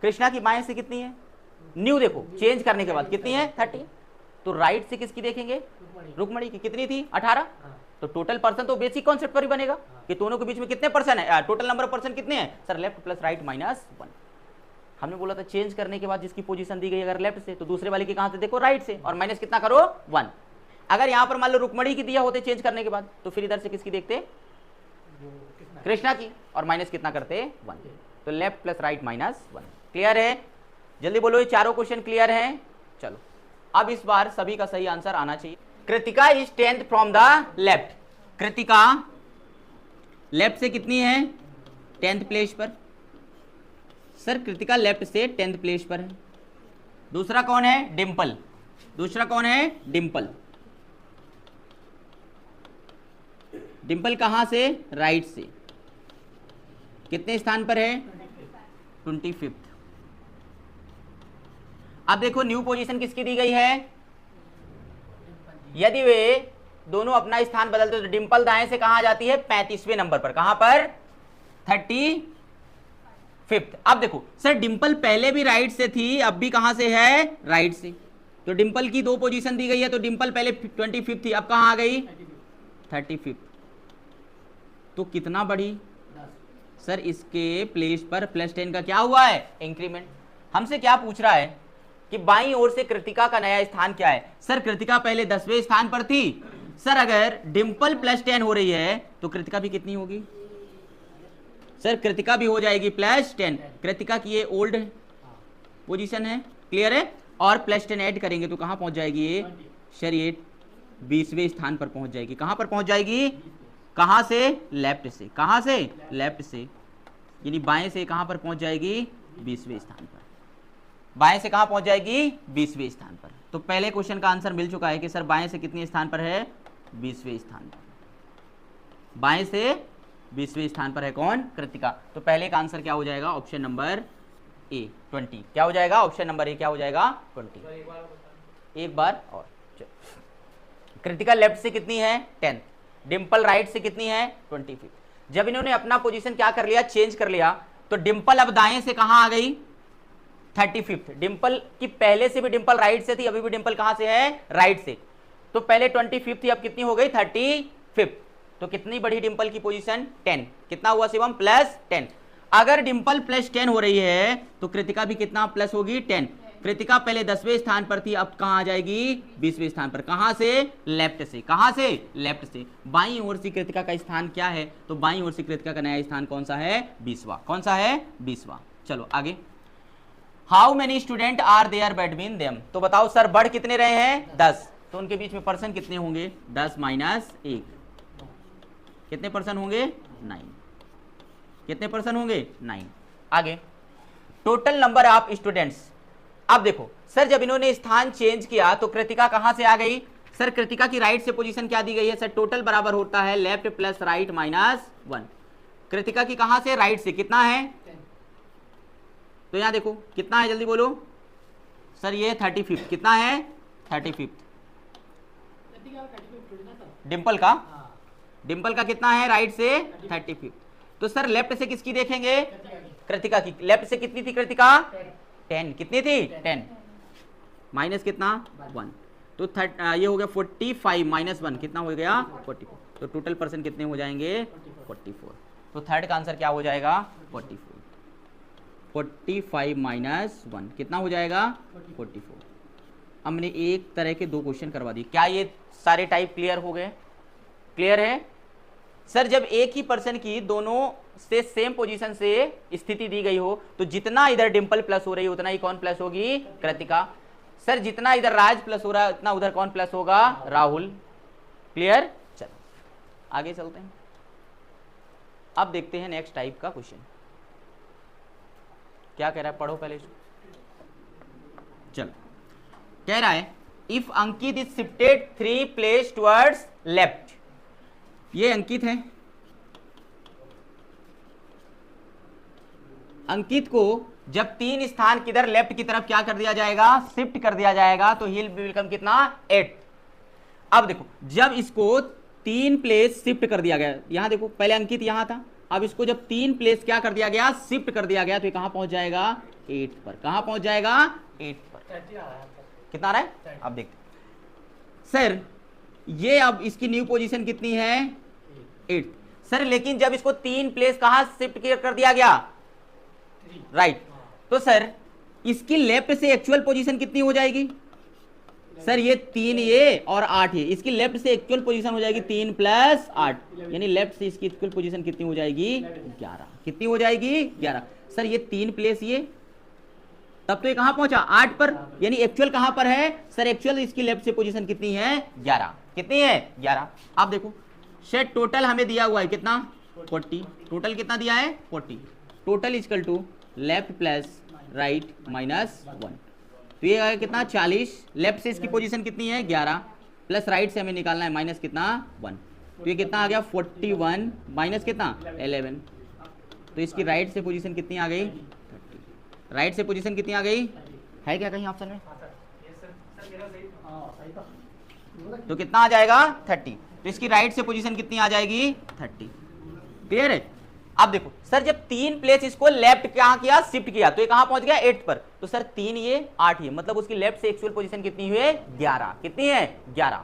कृष्णा की बाएं से कितनी है न्यू, देखो चेंज करने के बाद कितनी है 30, तो राइट से किसकी देखेंगे? रुक्मणी की। कितनी थी 18, तो टोटल पर्सन तो बेसिक कॉन्सेप्ट पर ही बनेगा कि दोनों के बीच में कितने पर्सन है, टोटल नंबर ऑफ पर्सन कितने हैं sir? Left plus right minus 1। हमने बोला था चेंज करने के बाद जिसकी पोजीशन दी गई अगर लेफ्ट से, तो दूसरे वाले की कहां से देखो? राइट से, और माइनस कितना करो 1। अगर यहां पर मान लो रुक्मणी की दिया होते चेंज करने के बाद, तो फिर इधर से किसकी देखते? कृष्णा की, और माइनस कितना करते 1, तो left plus right minus 1। Clear है? जल्दी बोलो, ये चारों क्वेश्चन क्लियर हैं? चलो अब इस बार सभी का सही आंसर आना चाहिए। Kritika is 10th from the left. Kritika left से कितनी है 10th प्लेस पर। सर कृतिका लेफ्ट से 10th प्लेस पर है। दूसरा कौन है? डिंपल। दूसरा कौन है? डिंपल। डिंपल कहां से? राइट से। कितने स्थान पर है? 25th। अब देखो न्यू पोजीशन किसकी दी गई है? यदि वे दोनों अपना स्थान बदलते तो डिंपल दाएं से कहां जाती है? 35वें नंबर पर। कहां पर? 35th। अब देखो सर डिंपल पहले भी राइट से थी, अब भी कहां से है? राइट से। तो डिंपल की 2 पोजीशन दी गई है, तो डिंपल पहले 25th थी, अब कहां आ गई? 35th। तो कितना बढ़ी सर? इसके प्लेस पर +10 का क्या हुआ है? इंक्रीमेंट। हमसे क्या पूछ रहा है कि बाईं ओर से कृतिका का नया स्थान क्या है? सर कृतिका पहले 10वें स्थान पर थी। सर अगर डिंपल +10 हो रही है तो कृतिका भी कितनी होगी? सर कृतिका भी हो जाएगी +10। कृतिका की ये ओल्ड पोजीशन है, क्लियर है, और +10 ऐड करेंगे तो कहां पहुंच जाएगी ये? सर ये 20वें स्थान पर पहुंच जाएगी। कहां पर पहुंच जाएगी? कहां से? लेफ्ट से। कहां से? लेफ्ट से, यानी बाएं से कहां पर पहुंच जाएगी? 20वें स्थान पर। बाएं से कहां पहुंच जाएगी? 20वें स्थान पर। तो तो पहले क्वेश्चन का आंसर मिल चुका है कि सर बाएं से कितने स्थान पर है, 20वें स्थान पर। बाएं से 20वें स्थान पर है कौन, कृतिका। तो पहले का आंसर क्या हो जाएगा, ऑप्शन नंबर ए 20। क्या हो जाएगा, ऑप्शन नंबर ए क्या हो जाएगा, 20। एक बार और, कृतिका लेफ्ट से कितनी है, 10। डिम्पल राइट से कितनी है, 25। जब इन्होंने अपना पोजीशन क्या कर लिया, चेंज कर लिया, तो डिम्पल अब दाएं से कहां आ गई, 35। डिम्पल की पहले से भी डिम्पल राइट से थी, अभी भी डिम्पल कहां से है, राइट से। तो पहले 25 थी, अब कितनी हो गई, 35। तो कितनी बढ़ी डिम्पल की पोजीशन, 10। कितना हुआ शिवम, +10। अगर डिम्पल +10 हो रही है तो कृतिका भी कितना प्लस होगी, 10। कृतिका पहले 10वें स्थान पर थी, अब कहां आ जाएगी, 20वें स्थान पर। कहां से, लेफ्ट से। कहां से, लेफ्ट से। बाईं ओर से कृतिका का स्थान क्या है, तो बाईं ओर से कृतिका का नया स्थान कौन सा है, 20वां। कौन सा है, 20वां। चलो आगे। How many student are there between them. तो बताओ सर बढ़ कितने रहे हैं, 10। तो उनके बीच में पर्सन कितने होंगे, 10 - 1। कितने पर्सन होंगे, 9। कितने पर्सन होंगे, 9। आगे, टोटल नंबर ऑफ स्टूडेंट्स। अब देखो सर जब इन्होंने स्थान चेंज किया तो कृतिका कहां से आ गई, सर कृतिका की राइट से पोजीशन क्या दी गई है, सर टोटल बराबर होता है लेफ्ट प्लस राइट -1। कृतिका की कहां से, राइट से। कितना है, तो यहां देखो कितना है, जल्दी बोलो सर, ये 35। कितना है, 35। डिम्पल का, डिम्पल का कितना है, राइट से 35। तो सर लेफ्ट से किसकी देखेंगे, कृतिका की। लेफ्ट से कितनी थी कृतिका, 10। कितनी थी, 10। माइनस कितना, 1। तो ये हो गया 45 - 1 कितना हो गया, 44। तो टोटल पर्सन कितने हो जाएंगे, 44। तो थर्ड का आंसर क्या हो जाएगा, 44। 45 - 1 कितना हो जाएगा, 44। हमने एक तरह के 2 क्वेश्चन करवा दिए। क्या ये सारे टाइप क्लियर हो गए, क्लियर है। सर जब एक ही पर्सन की दोनों से सेम पोजीशन से स्थिति दी गई हो तो जितना इधर डिम्पल प्लस हो रही है उतना ही कौन प्लस होगी, कृतिका। सर जितना इधर राज प्लस हो रहा है उतना उधर कौन प्लस होगा, राहुल। क्लियर। चलो आगे चलते हैं। अब देखते हैं नेक्स्ट टाइप का क्वेश्चन क्या कह रहा है, पढ़ो पहले। चलो कह रहा है if Ankit is shifted 3 place towards left. ये अंकित है, अंकित को जब 3 स्थान किधर लेफ्ट की तरफ क्या कर दिया जाएगा, शिफ्ट कर दिया जाएगा, तो हिल बिकम कितना, 8। अब देखो जब इसको 3 प्लेस शिफ्ट कर दिया गया, यहां देखो पहले अंकित यहां था, अब इसको जब 3 प्लेस क्या कर दिया गया, शिफ्ट कर दिया गया, तो ये कहां पहुंच जाएगा, 8 पर। कहां पहुंच जाएगा, 8 पर। कितना आ रहा है, अब देखते सर ये अब इसकी न्यू पोजीशन कितनी है, 8। सर लेकिन जब इसको 3 प्लेस कहां शिफ्ट कर दिया गया, राइट। तो सर इसकी लेफ्ट से एक्चुअल पोजीशन कितनी हो जाएगी, सर ये 3 ये और 8 ये, इसकी लेफ्ट से एक्चुअल पोजीशन हो जाएगी 3 + 8, यानी लेफ्ट से इसकी एक्चुअल पोजीशन कितनी हो जाएगी, 11। कितनी हो जाएगी, 11। सर ये 3 प्लेस ये, तब तो ये कहां पहुंचा, 8 पर, यानी एक्चुअल कहां पर है, सर एक्चुअल इसकी लेफ्ट से पोजीशन कितनी है, 11। कितनी है, 11। आप देखो सेट टोटल हमें दिया हुआ है कितना, 40। टोटल कितना दिया है, 40। Total equal to left plus right -1। तो ये है कितना, 40। लेफ्ट से इसकी पोजीशन कितनी है, 11, प्लस राइट से हमें निकालना है माइनस कितना, 1। तो ये कितना आ गया, 41 माइनस कितना, 11। तो इसकी राइट से पोजीशन कितनी आ गई, 30। राइट से पोजीशन कितनी आ गई, है क्या कहीं ऑप्शन में, तो कितना आ जाएगा, 30। तो इसकी राइट से पोजीशन कितनी आ जाएगी, 30। क्लियर है। अब देखो सर जब 3 प्लेस इसको लेफ्ट कहां किया, शिफ्ट किया, तो ये कहां पहुंच गया, 8 पर। तो सर 3 ये 8 ये, मतलब उसकी लेफ्ट से एक्चुअल पोजीशन कितनी हुई है, 11। कितनी है, 11।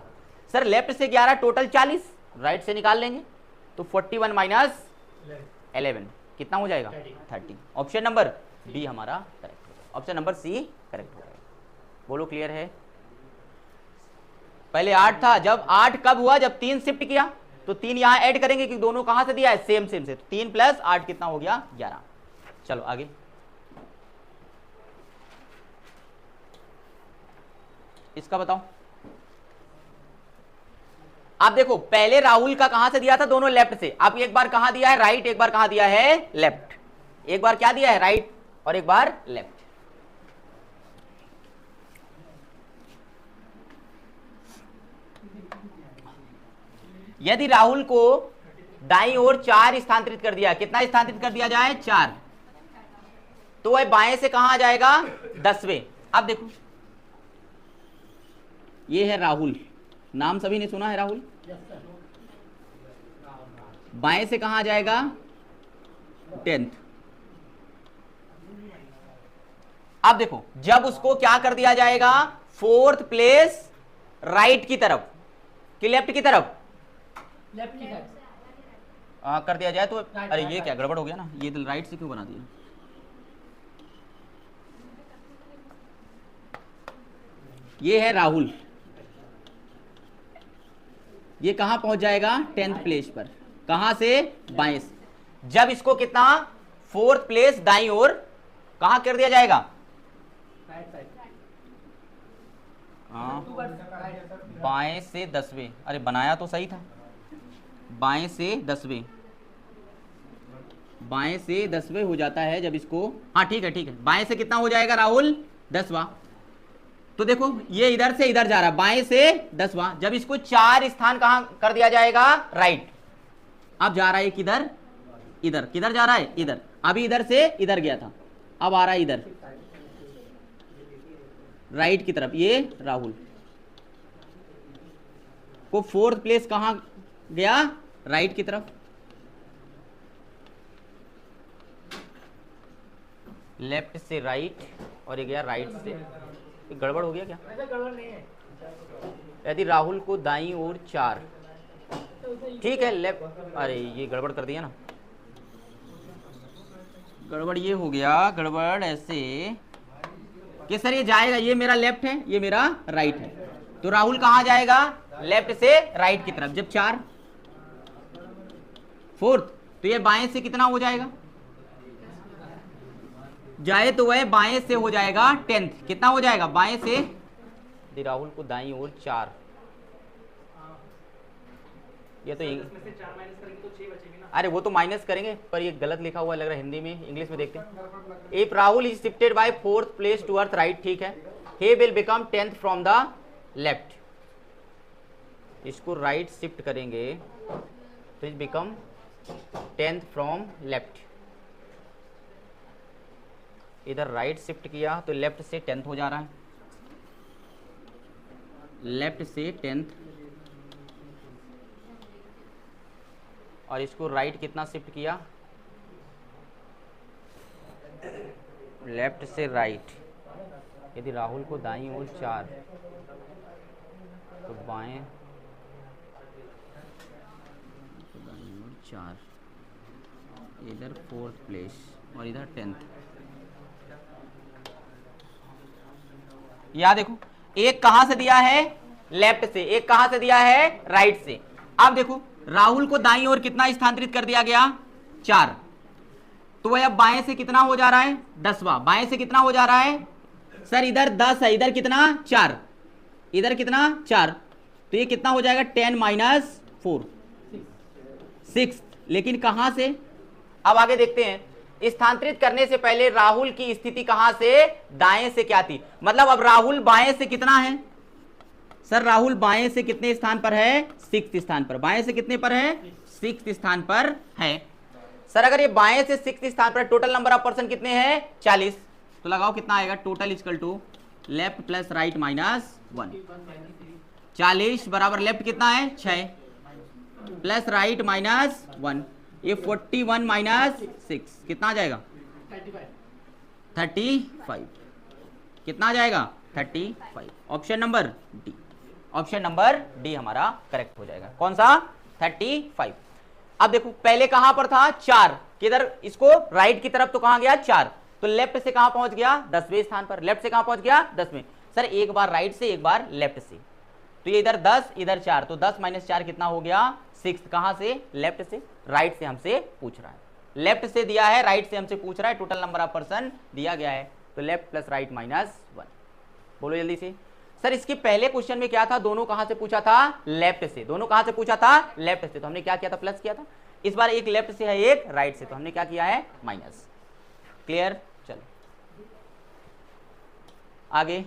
सर लेफ्ट से 11 टोटल 40, राइट से निकाल लेंगे तो 41 - 11 कितना हो जाएगा, 30। ऑप्शन नंबर बी हमारा करेक्ट हो जाएगा, ऑप्शन नंबर सी करेक्ट हो जाएगा। बोलो क्लियर है। पहले 8 था, जब 8 कब हुआ, जब 3 शिफ्ट किया, तो 3 यहां ऐड करेंगे क्योंकि दोनों कहां से दिया है, सेम से। तो 3 + 8 कितना हो गया, 11। चलो आगे। इसका बताओ। आप देखो पहले राहुल का कहां से दिया था, दोनों लेफ्ट से। आप एक बार कहां दिया है, राइट, एक बार कहां दिया है, लेफ्ट। एक बार क्या दिया है, राइट, और एक बार लेफ्ट। यदि राहुल को दाईं ओर 4 स्थानांतरित कर दिया, कितना स्थानांतरित कर दिया जाए 4, तो वह बाएं से कहां आ जाएगा 10वें। अब देखो ये है राहुल, नाम सभी ने सुना है राहुल। बाएं से कहां आ जाएगा 10th। अब देखो जब उसको क्या कर दिया जाएगा 4th प्लेस राइट की तरफ कि लेफ्ट की तरफ, लेफ्ट की साइड कर दिया जाए तो अरे ये क्या गड़बड़ हो गया ना, ये राइट से क्यों बना दिया। ये है राहुल, ये कहां पहुंच जाएगा 10th प्लेस पर, कहां से बाएं से। जब इसको कितना 4th प्लेस दाईं ओर कहां कर दिया जाएगा, राइट साइड बाएं से 10वें। अरे बनाया तो सही था, बाएं से 10वें, बाएं से 10वें हो जाता है जब इसको, हाँ ठीक है ठीक है, बाएं से कितना हो जाएगा राहुल 10वां। तो देखो ये इधर से इधर जा रहा है, बाएं से 10वां, जब इसको 4 स्थान कहां कर दिया जाएगा राइट। अब जा रहा है किधर, इधर, किधर जा रहा है इधर, अभी इधर से इधर गया था, अब आ रहा है इधर राइट की तरफ। ये राहुल को 4th प्लेस कहां गया राइट की तरफ, लेफ्ट से राइट, और ये गया राइट से। ये गड़बड़ हो गया क्या, ऐसा गड़बड़ नहीं है। यदि राहुल को दाईं ओर 4, ठीक है लेफ्ट, अरे ये गड़बड़ कर दिया ना, गड़बड़ ये हो गया, गड़बड़ ऐसे कि सर ये जाएगा, ये मेरा लेफ्ट है ये मेरा राइट है, तो राहुल कहां जाएगा लेफ्ट से राइट की तरफ। जब 4 4th, तो ये बाएं से कितना हो जाएगा, जाए तो वह बाएं से हो जाएगा 10th, कितना हो जाएगा बाएं से, राहुल को दाईं ओर 4, ये तो अरे वो तो माइनस करेंगे, पर ये गलत लिखा हुआ लग रहा है हिंदी में, इंग्लिश में देखते हैं। If Rahul is shifted by 4th place towards right, ठीक है, he will become 10th from the left. इसको राइट शिफ्ट करेंगे तो it become 10th from left, इधर राइट शिफ्ट किया तो लेफ्ट से 10th हो जा रहा है, लेफ्ट से 10th, और इसको राइट कितना शिफ्ट किया, लेफ्ट से राइट। यदि राहुल को दाईं ओर 4, तो बाएं दाईं ओर 4, इधर 4th प्लेस और इधर 10th। याद देखो एक कहां से दिया है लेफ्ट से, एक कहां से दिया है राइट से। अब देखो राहुल को दाईं ओर कितना स्थानांतरित कर दिया गया 4, तो वह अब बाएं से कितना हो जा रहा है 10वां, बाएं से कितना हो जा रहा है सर, इधर 10 है, इधर कितना 4, इधर कितना 4, तो ये कितना हो जाएगा 10 माइनस 4 6, लेकिन कहां से, अब आगे देखते हैं। स्थानांतरित करने से पहले राहुल की स्थिति कहां से, दाएं से क्या थी, मतलब अब राहुल बाएं से कितना है सर, राहुल बाएं से कितने स्थान पर है 6th स्थान पर, बाएं से कितने पर है 6th स्थान पर है। सर अगर ये बाएं से 6th स्थान पर, टोटल नंबर ऑफ पर्सन कितने हैं 40, तो लगाओ कितना आएगा, total equal to left plus right minus 1, 40 बराबर लेफ्ट कितना है 6 प्लस राइट माइनस 1, ये 41 माइनस 6 कितना आ जाएगा 35, कितना आ जाएगा 35, option number D, option number D हमारा करेक्ट हो जाएगा। कौन सा 35। अब देखो पहले कहां पर था 4, किधर इसको राइट की तरफ, तो कहां गया 4, तो लेफ्ट से कहां पहुंच गया 10वें स्थान पर, लेफ्ट से कहां पहुंच गया 10वें। सर एक बार राइट से एक बार लेफ्ट से, तो ये इधर 10 इधर 4, तो 10 माइनस 4 कितना हो गया 6, कहां से लेफ्ट से, राइट से हमसे पूछ रहा है, लेफ्ट से दिया है राइट से हमसे पूछ रहा है, टोटल नंबर ऑफ पर्सन दिया गया है, तो लेफ्ट प्लस राइट माइनस 1। बोलो जल्दी से सर, इसके पहले क्वेश्चन में क्या था, दोनों कहां से पूछा था लेफ्ट से, दोनों कहां से पूछा था लेफ्ट से, तो हमने क्या किया था प्लस किया था, इस बार एक लेफ्ट से है एक राइट से, तो हमने क्या किया है माइनस। क्लियर, चलो आगे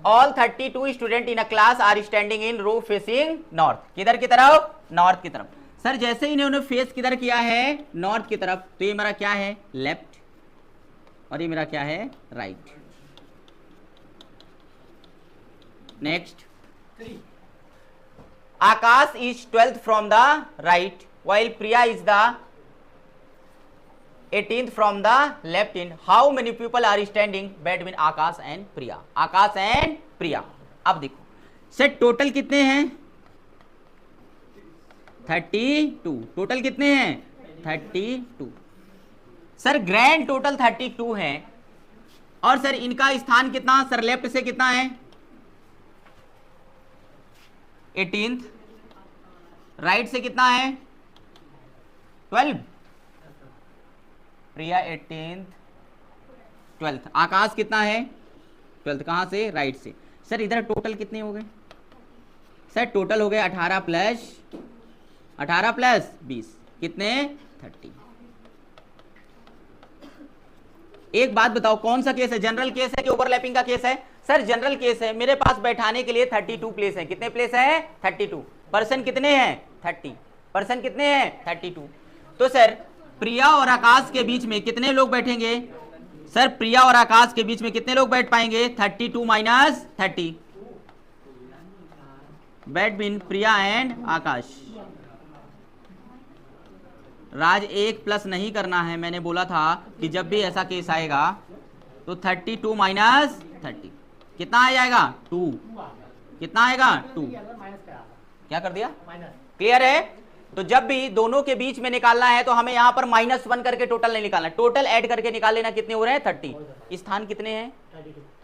all 32 student in a class are standing in row facing north, किधर की तरफ? नॉर्थ की तरफ। सर जैसे ही इन्होंने फेस किधर किया है? नॉर्थ की तरफ, तो ये मेरा क्या है? लेफ्ट, और ये मेरा क्या है? Right. Next, Akash is 12th from the right while Priya is the 18th from the left. In how many people are standing between Akash and Priya? Akash and Priya. अब देखो सर टोटल कितने हैं? 32। Total कितने हैं? 32। Sir grand total 32 है, और sir इनका स्थान कितना? सर लेफ्ट से कितना है? 18th। राइट से कितना है? 12। प्रिया 18th, 12th। आकाश कितना है? 12th। कहां से? राइट से। सर इधर टोटल कितने हो गए? सर टोटल हो गए 18 प्लस 20 कितने? 30। एक बात बताओ, कौन सा केस है? जनरल केस है कि ओवरलैपिंग का केस है? सर जनरल केस है। मेरे पास बैठाने के लिए 32 प्लेस है। कितने प्लेस है? 32। पर्सन कितने हैं? 30। पर्सन कितने हैं? 32। तो सर प्रिया और आकाश के बीच में कितने लोग बैठेंगे? सर प्रिया और आकाश के बीच में कितने लोग बैठ पाएंगे? 32 माइनस 30 बिटवीन प्रिया एंड आकाश। राज एक प्लस नहीं करना है, मैंने बोला था कि जब भी ऐसा केस आएगा तो 32 माइनस 30 कितना आ जाएगा? 2। कितना आएगा? 2। क्या कर दिया? क्लियर है? तो जब भी दोनों के बीच में निकालना है तो हमें यहां पर -1 करके टोटल नहीं निकालना, टोटल ऐड करके निकाल लेना। कितने हो रहे हैं? 30। स्थान कितने हैं?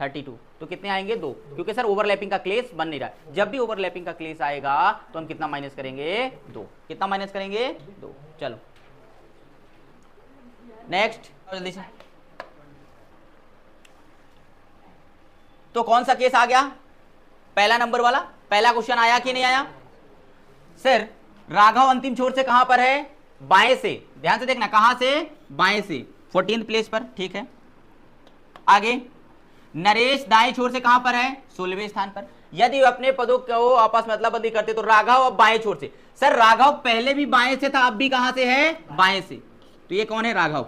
32। तो कितने आएंगे? 2, क्योंकि सर ओवरलैपिंग का केस बन नहीं रहा। जब भी ओवरलैपिंग का केस आएगा तो हम कितना माइनस करेंगे? 2। कितना माइनस करेंगे? 2। चलो नेक्स्ट, जल्दी से। तो कौन सा केस आ गया? पहला नंबर वाला। पहला क्वेश्चन आया कि नहीं आया? सर राघव अंतिम छोर से कहां पर है? बाएं से। ध्यान से देखना, कहां से? बाएं से, 14th प्लेस पर। ठीक है, आगे नरेश दाएं छोर से कहां पर है? 16वें स्थान पर। यदि अपने पदों को आपस में अदला बदली करते तो राघव अब बाएं छोर से। सर राघव पहले भी बाएं से था, अब भी कहां से है? बाएं से। तो ये कौन है? राघव।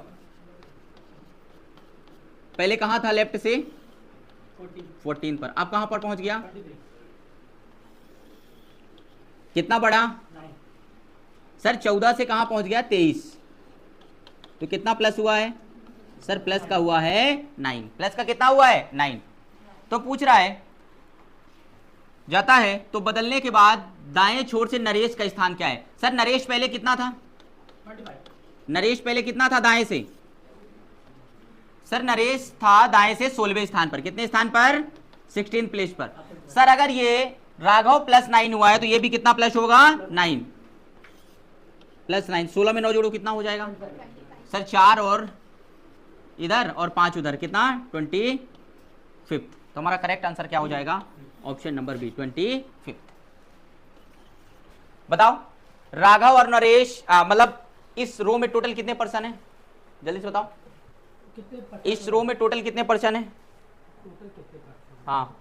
पहले कहां था? लेफ्ट से 14 पर, अब कहां पर पहुंच गया? कितना बढ़ा? सर 14 से कहां पहुंच गया? 23। तो कितना प्लस हुआ है? सर प्लस का हुआ है 9। प्लस का कितना हुआ है? 9। तो पूछ रहा है, जाता है तो बदलने के बाद दाएं छोर से नरेश का स्थान क्या है? सर नरेश पहले कितना था? 25। नरेश पहले कितना था दाएं से? सर नरेश था दाएं से 16वें स्थान पर। कितने स्थान पर? 16th प्लेस पर। सर अगर ये राघव +9 हुआ है तो ये भी कितना प्लस होगा? 9 + 9। 16 में 9 जोड़ो, कितना हो जाएगा? सर 4 और इधर और 5 उधर, कितना? 25। तो हमारा करेक्ट आंसर क्या हो जाएगा? Option number B, 25। बताओ राघव और नरेश मतलब इस रो में टोटल कितने पर्सन है? जल्दी से बताओ, इस रो में टोटल कितने पर्सन है? हाँ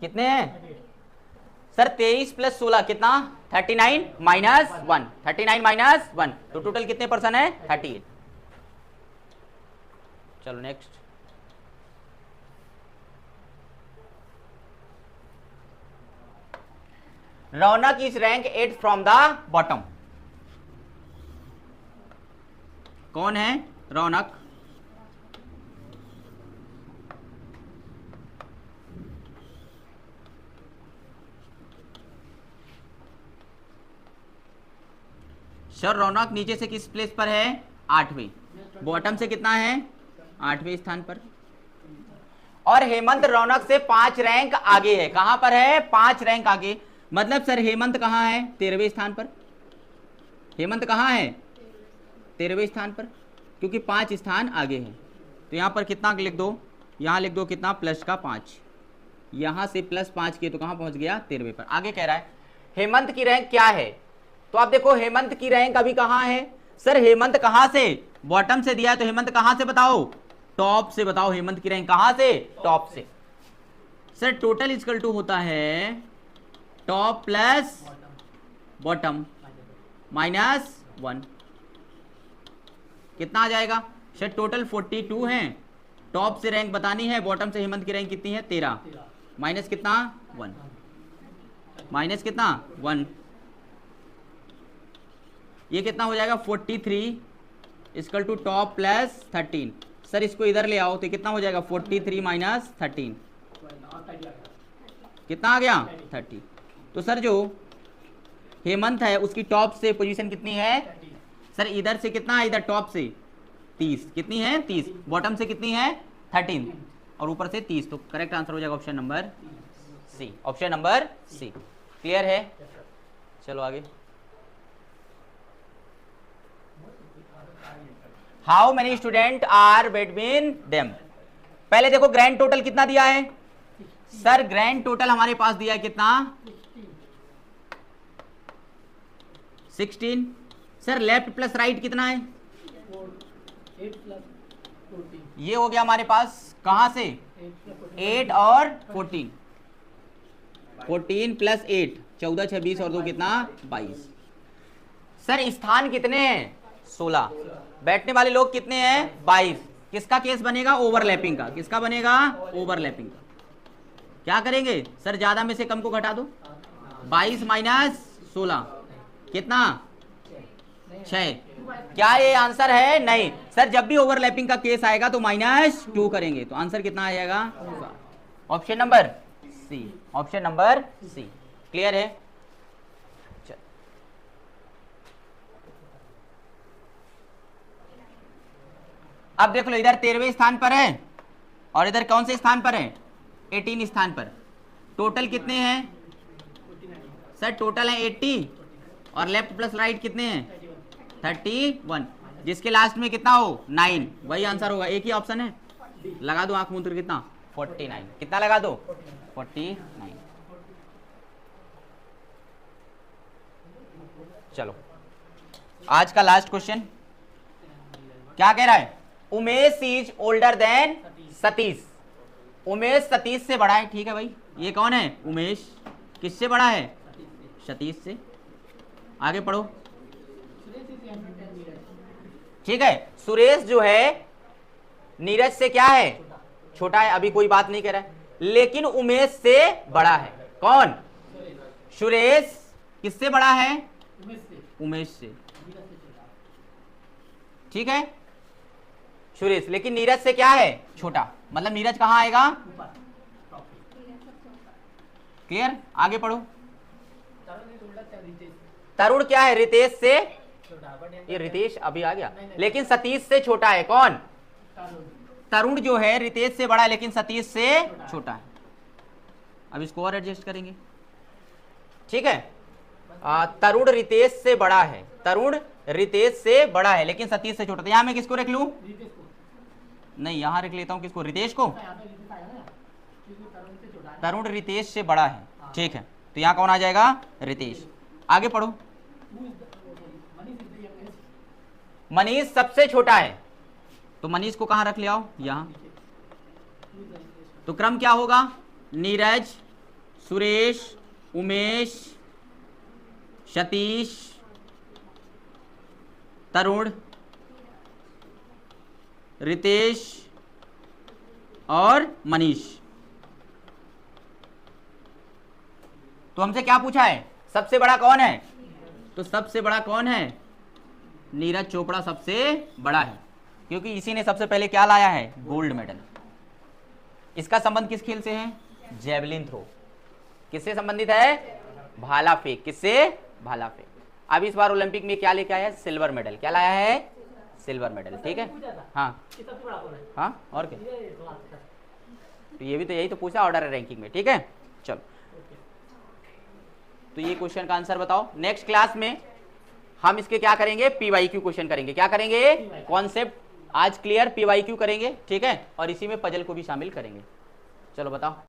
कितने हैं? सर 23 + 16 कितना? 39 - 1। 39 - 1 तो टोटल कितने पर्सन है? 38। चलो next. Raunak is rank 8 from the bottom. कौन है? रौनक। सर रौनक नीचे से किस प्लेस पर है? 8वें। बॉटम से कितना है? 8वें स्थान पर। और हेमंत रौनक से 5 रैंक आगे है। कहां पर है? 5 रैंक आगे। मतलब सर हेमंत कहां है? 13वें स्थान पर। हेमंत कहां है? 13वें स्थान पर, क्योंकि 5 स्थान आगे है। तो यहां पर कितना लिख दो? यहां लिख दो कितना? +5। यहां से +5 किए तो कहां पहुंच गया? 13वें पर। आगे कह रहा है हेमंत की रैंक क्या है। तो आप देखो हेमंत की रैंक अभी कहां है सर, हेमंत कहां से, बॉटम से दिया है, तो हेमंत कहां से बताओ, टॉप से बताओ, हेमंत की रैंक कहां से, टॉप से। सर टोटल इक्वल टू होता है टॉप प्लस बॉटम माइनस 1, कितना आ जाएगा सर, टोटल 42 है, टॉप से रैंक बतानी है, बॉटम से हेमंत की रैंक कितनी है 13, माइनस कितना 1, माइनस कितना 1, ये कितना हो जाएगा 43 equal to top plus 13। Sir इसको इधर ले आओ तो कितना हो जाएगा 43 माइनस 13, कितना आ गया 30। तो सर जो हेमंत है उसकी टॉप से पोजीशन कितनी है सर, इधर से कितना है, इधर टॉप से 30, कितनी है 30, बॉटम से कितनी है 13 और ऊपर से 30। तो करेक्ट आंसर हो जाएगा option number C, option number C. Clear है, चलो आगे। How many student are between them. पहले देखो ग्रैंड टोटल कितना दिया है सर, ग्रैंड टोटल हमारे पास दिया है कितना 16। सर लेफ्ट प्लस राइट कितना है, 8 प्लस 14, ये हो गया हमारे पास कहां से 8 और 14, 14 प्लस 8 14, 26 और 2 कितना 22। सर स्थान कितने हैं 16, बैठने वाले लोग कितने हैं 22। किसका केस बनेगा ओवरलैपिंग का, किसका बनेगा ओवरलैपिंग का। क्या करेंगे सर, ज्यादा में से कम को घटा दो, 22 माइनस 16 कितना 6। क्या ये आंसर है, नहीं सर, जब भी ओवरलैपिंग का केस आएगा तो -2 करेंगे, तो आंसर कितना आ जाएगा option number C, option number C. Clear है, चल अब देख लो, इधर 13वें स्थान पर है और इधर कौन से स्थान पर है 18 स्थान पर। टोटल कितने हैं सर, टोटल है 80 और लेफ्ट प्लस राइट कितने हैं 31, जिसके लास्ट में कितना हो 9, वही आंसर होगा। एक ही ऑप्शन है, लगा दो आंख मूंद कितना 49, कितना लगा दो 49। चलो आज का लास्ट क्वेश्चन क्या कह रहा है, Umesh is older than Satish. Umesh Satish से बड़ा है, ठीक है भाई, ये कौन है उमेश, किससे बड़ा है सतीश से। आगे पढ़ो, ठीक है, सुरेश जो है नीरज से क्या है छोटा है, अभी कोई बात नहीं कर रहा है, लेकिन उमेश से बड़ा है। कौन सुरेश किससे बड़ा है उमेश से, ठीक है सुरेश, लेकिन नीरज से क्या है छोटा, मतलब नीरज कहां आएगा। क्लियर, आगे पढ़ो। तरुण क्या है रितेश से, ये रितेश अभी आ गया, लेकिन सतीश से छोटा है। कौन तरुण जो है रितेश से बड़ा है लेकिन सतीश से छोटा है। अब इसको और एडजस्ट करेंगे, ठीक है, तरुण रितेश से बड़ा है, तरुण रितेश से बड़ा है लेकिन सतीश से छोटा। तो यहां मैं किसको रख लूं, नहीं यहां रख लेता हूं किसको, रितेश को। तरुण रितेश से बड़ा है, ठीक है, तो यहां कौन आ जाएगा रितेश। आगे पढ़ो, मनीष सबसे छोटा है, तो मनीष को कहां रख ले आओ यहां, तो क्रम क्या होगा नीरज, सुरेश, उमेश, सतीश, तरुण, रितेश और मनीष। तो हमसे क्या पूछा है सबसे बड़ा कौन है, तो सबसे बड़ा कौन है नीरज चोपड़ा सबसे बड़ा है, क्योंकि इसी ने सबसे पहले क्या लाया है गोल्ड मेडल। इसका संबंध किस खेल से है जेवलिन थ्रो, किससे संबंधित है भाला फेंक, किससे भाला फेंक। अब इस बार ओलंपिक में क्या लेके आया है सिल्वर मेडल, क्या लाया है सिल्वर मेडल, ठीक है। हाँ हाँ और क्या, तो ये भी तो यही तो पूछा ऑर्डर है रैंकिंग में, ठीक है। चलो तो ये क्वेश्चन का आंसर बताओ। नेक्स्ट क्लास में हम इसके क्या करेंगे PYQ क्वेश्चन करेंगे, क्या करेंगे कॉन्सेप्ट आज क्लियर PYQ करेंगे, ठीक है, और इसी में पजल को भी शामिल करेंगे। चलो बताओ।